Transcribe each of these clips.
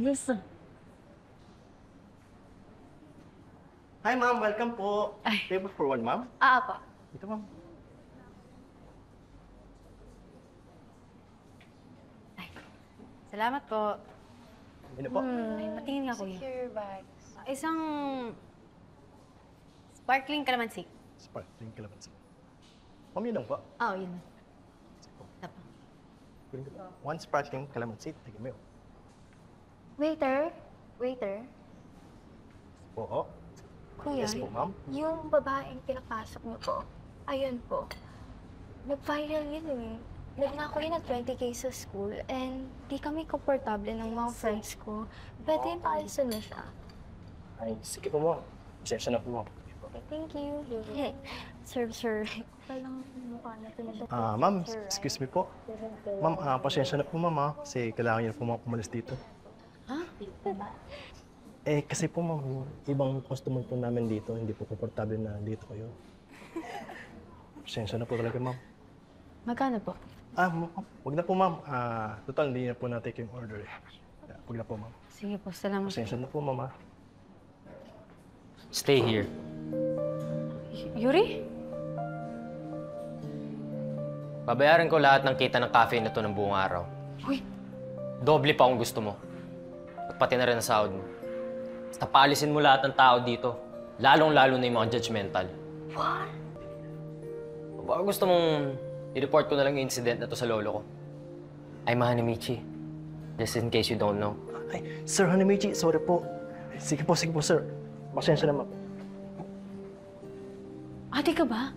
Gusto. Hi, ma'am. Welcome po. Ay. Table for one, ma'am. Po. Ito, ma'am. Salamat po. Ano po? Patingin nga, kuya. Secure bags. Isang sparkling calamansi. Sparkling calamansi. Ma'am, yun lang po. Yun. Tapa. One sparkling calamansi. Tignan mo yun. Waiter? Waiter? Oo. Kuya, Yes po, ma'am. yung babaeng pinapasok niyo po, ayun po. Nag-viral yun eh. Nagnako yun ng 20K sa school and di kami komportable ng mga friends ko. Pwede yung paalisan na siya. Ay, sige po, ma'am. Pasensya na po, ma'am. Okay, thank you. Sir. Palang mukha na pinag- Ma'am, excuse me po. Ma'am, pasensya na po, ma'am, kasi kailangan niyo na po, ma'am, umalis dito. Kasi po, ma'am, yung ibang customer po namin dito, hindi po komportable na dito kayo. Pasensya na po talaga, ma'am. Magkano po? Wag na po, ma'am. Total, hindi na po natin yung order. Wag na po, ma'am. Sige po, salamat. Pasensya na po, ma'am. Stay here. Yuri? Babayaran ko lahat ng kita ng cafe na to ng buong araw. Uy, Doble pa kung gusto mo. At pati na rin ang sahod mo. Basta paalisin mo lahat ng tao dito. Lalong-lalo na yung mga judgmental. What? Baka gusto mong i-report ko na lang yung incident na to sa lolo ko. I'm Hanamichi. Just in case you don't know. Ay, Sir Hanamichi, sorry po. Sige po, sir. Pasensya na, ma'am. ate ka ba?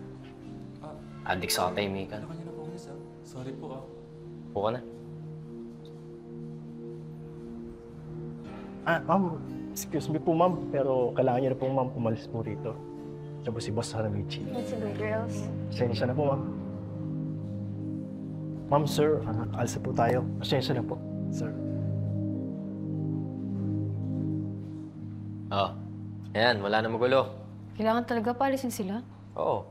Adik sa katahimikan. Ano kanya na po, miss, Sorry po, Buka na. Ma'am, excuse me po, ma'am, pero kailangan niyo na po, ma'am, umalis po rito. Siya po si Boss Hanamichi. Let's go, girls. Pasensya na po, ma'am. Ma'am, sir, alsa po tayo. Pasensya na po, sir. Ayan, wala na magulo. Kailangan talaga paalisin sila? Oo.